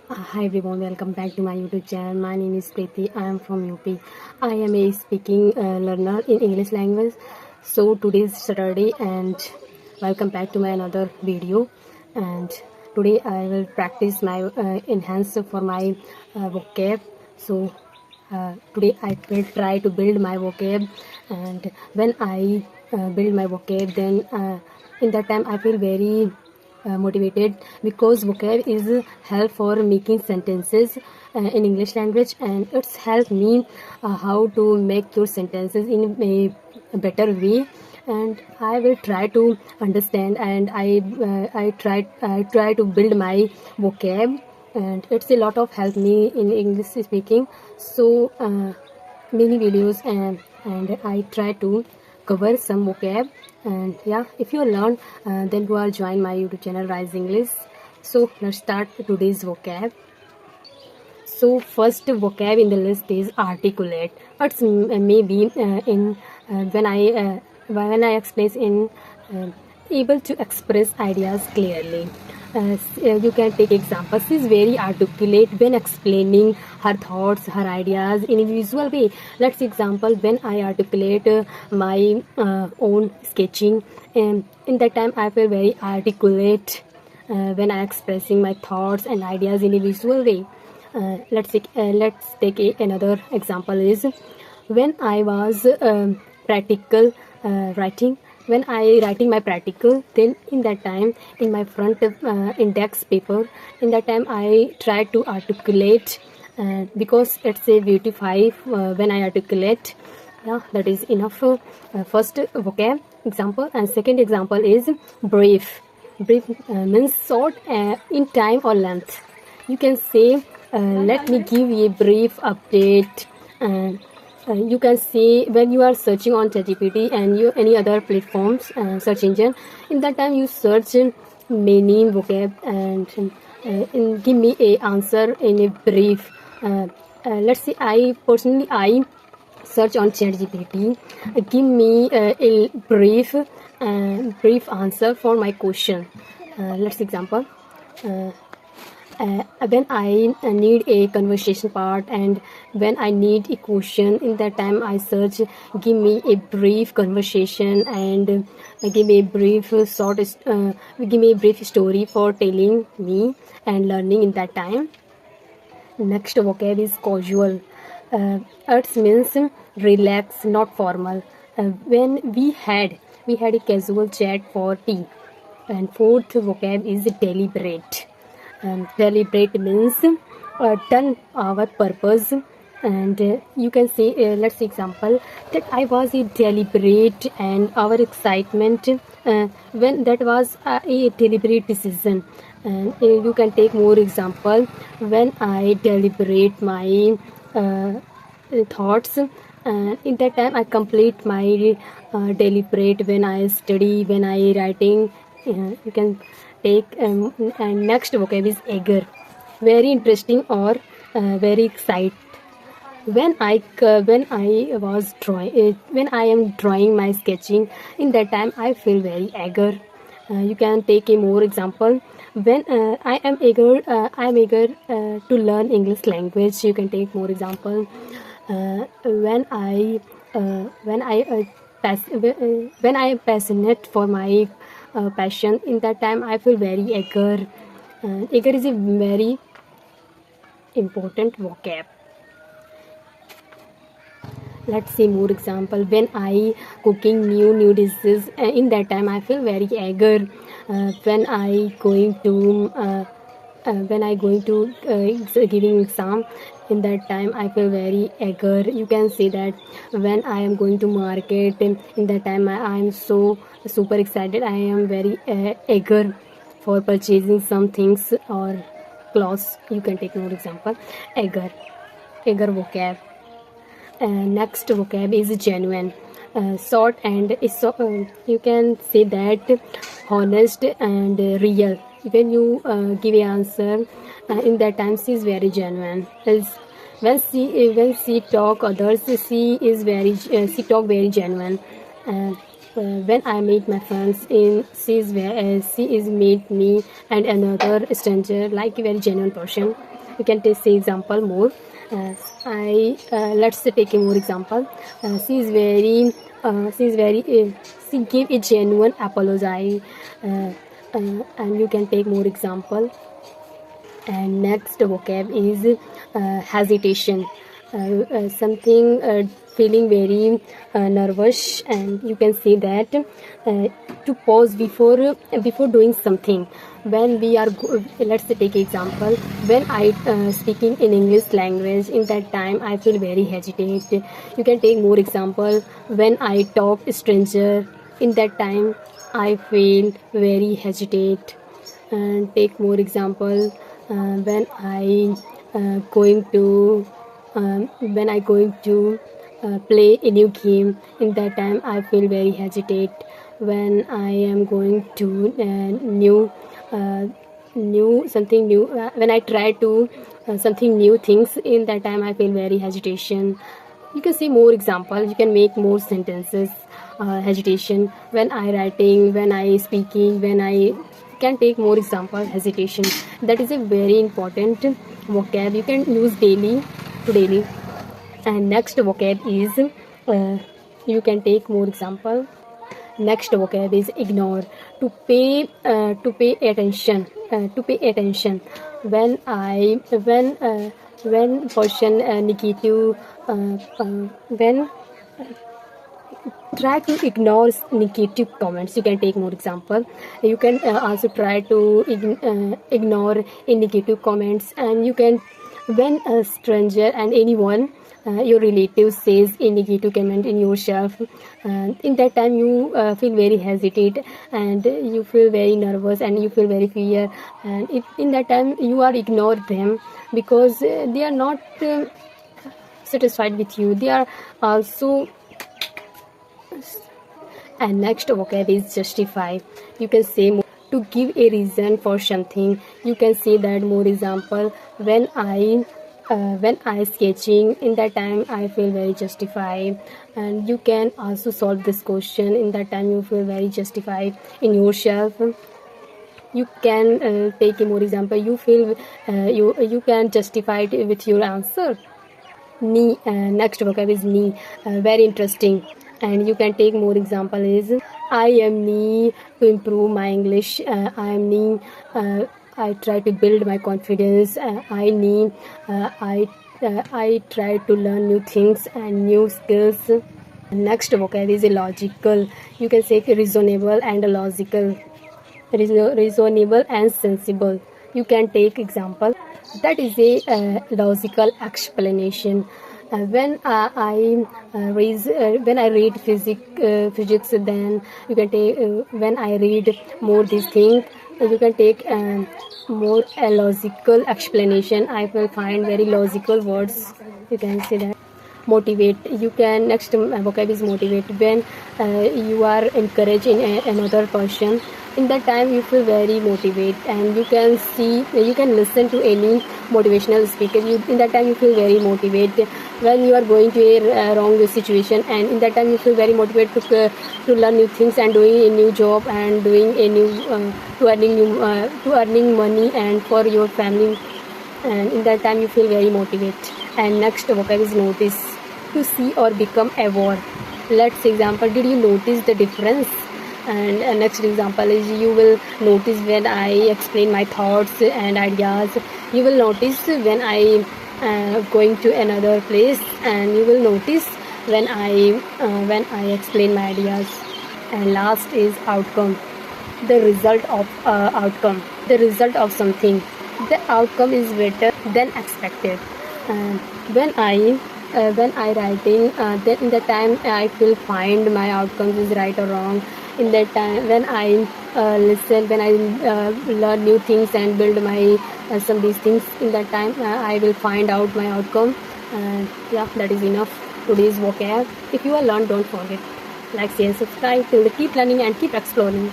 Hi everyone, welcome back to my YouTube channel. My name is Preeti. I am from UP. I am a speaking learner in English language. So today is Saturday and welcome back to my another video. And today I will practice my enhance for my vocab. So today I will try to build my vocab, and when I build my vocab, then in that time I feel very motivated because vocab is help for making sentences in English language, and it's helped me how to make your sentences in a better way. And I will try to understand, and I try to build my vocab, and it's a lot of help me in English speaking. So many videos, and I try to cover some vocab. And yeah, if you learn, then you are join my YouTube channel Rise English. So let's start today's vocab. So first vocab in the list is articulate. It's maybe in when I explain in able to express ideas clearly. You can take examples. She is very articulate when explaining her thoughts, her ideas in a visual way. Let's example when I articulate my own sketching. In that time, I feel very articulate when I expressing my thoughts and ideas in a visual way. Let's take another example is when I was practical writing. When I writing my practical, then in that time in my front index paper, in that time I try to articulate, because it's a beautify when I articulate. Yeah, that is enough. First vocab example, and second example is brief. Brief means short in time or length. You can say, let me give you a brief update. You can see when you are searching on ChatGPT and you any other platforms search engine. In that time you search many vocab, and give me a answer in a brief. Let's say I search on ChatGPT. Give me a brief answer for my question. Let's example. When I need a conversation part, and when I need a question, in that time I search, give me a brief conversation, and give me a brief give me a brief story for telling me and learning in that time. Next vocab is casual. It means relax, not formal. When we had a casual chat for tea. And fourth vocab is deliberate. Deliberate means done our purpose. And you can say, let's example that I was a deliberate, and our excitement when that was a deliberate decision. And you can take more example when I deliberate my thoughts. In that time I complete my deliberate when I study, when I writing. You can take and next vocab is eager, very interesting or very excited. When I am drawing my sketching, in that time I feel very eager. You can take a more example when I am eager to learn English language. You can take more example when I am passionate for my passion. In that time I feel very eager. Eager is a very important vocab. Let's see more example. When I cooking new dishes, in that time I feel very eager. When I going to giving exam, in that time I feel very eager. You can say that when I am going to market, in that time I am so super excited. I am very eager for purchasing some things or clothes. You can take more example. Eager vocab. Next vocab is genuine. Short and you can say that honest and real. When you give an answer, in that time she is very genuine. When she talk others, she talk very genuine. when I meet my friends in she is meet me and another stranger like a very genuine person. You can take say example more. I let's take a more example. She is very she give a genuine apology, and you can take more example. And next vocab is hesitation, something feeling very nervous, and you can say that to pause before doing something. When we are let's take example. When I speaking in English language, in that time I feel very hesitate. You can take more example. When I talk stranger, in that time I feel very hesitate. And take more example. When I going to play a new game, in that time I feel very hesitate. When I am going to new something new, when I try to something new things, in that time I feel very hesitation. You can see more examples. You can make more sentences. Hesitation when I writing, when I speaking, when I can take more example. Hesitation, that is a very important vocab. You can use daily to daily. And next vocab is you can take more example. Next vocab is ignore, to pay attention, when person negative, when try to ignore negative comments. You can take more example. You can also try to ignore in negative comments. And you can, when a stranger and anyone your relative says a negative comment in yourself, in that time you feel very hesitate, and you feel very nervous, and you feel very fear. And in that time you are ignore them, because they are not satisfied with you. They are also. And next vocab is justify. You can say more, to give a reason for something. You can see that more example. When I sketching, in that time I feel very justified. And you can also solve this question. In that time you feel very justified in yourself. You can take a more example. You feel you can justify it with your answer. Next vocab is very interesting. And you can take more example is I am to improve my English. I try to build my confidence. I try to learn new things and new skills. Next vocab is illogical. You can say reasonable and logical. Reasonable and sensible. You can take example. That is a logical explanation. When I read physics, then you can take when I read more these things, you can take more a logical explanation. I will find very logical words. You can say that. Motivate. You can next vocab is motivate. When you are encouraging another person, in that time you feel very motivated, and you can listen to any motivational speaker. In that time you feel very motivated. When you are going to a wrong situation, and in that time you feel very motivated to learn new things and doing a new job and doing a new to earning money and for your family. And in that time you feel very motivated. And next vocab is notice, to see or become aware. Let's example, did you notice the difference? And next example is you will notice when I explain my thoughts and ideas. You will notice when I going to another place, and you will notice when I explain my ideas. And last is outcome, the result of outcome, the result of something. The outcome is better than expected. When I writing, then in the time I will find my outcomes is right or wrong. In that time when I listen, when I learn new things and build my some these things, in that time I will find out my outcome. And yeah, that is enough today's vocab. If you are learned, don't forget like, share, subscribe. Till keep learning and keep exploring.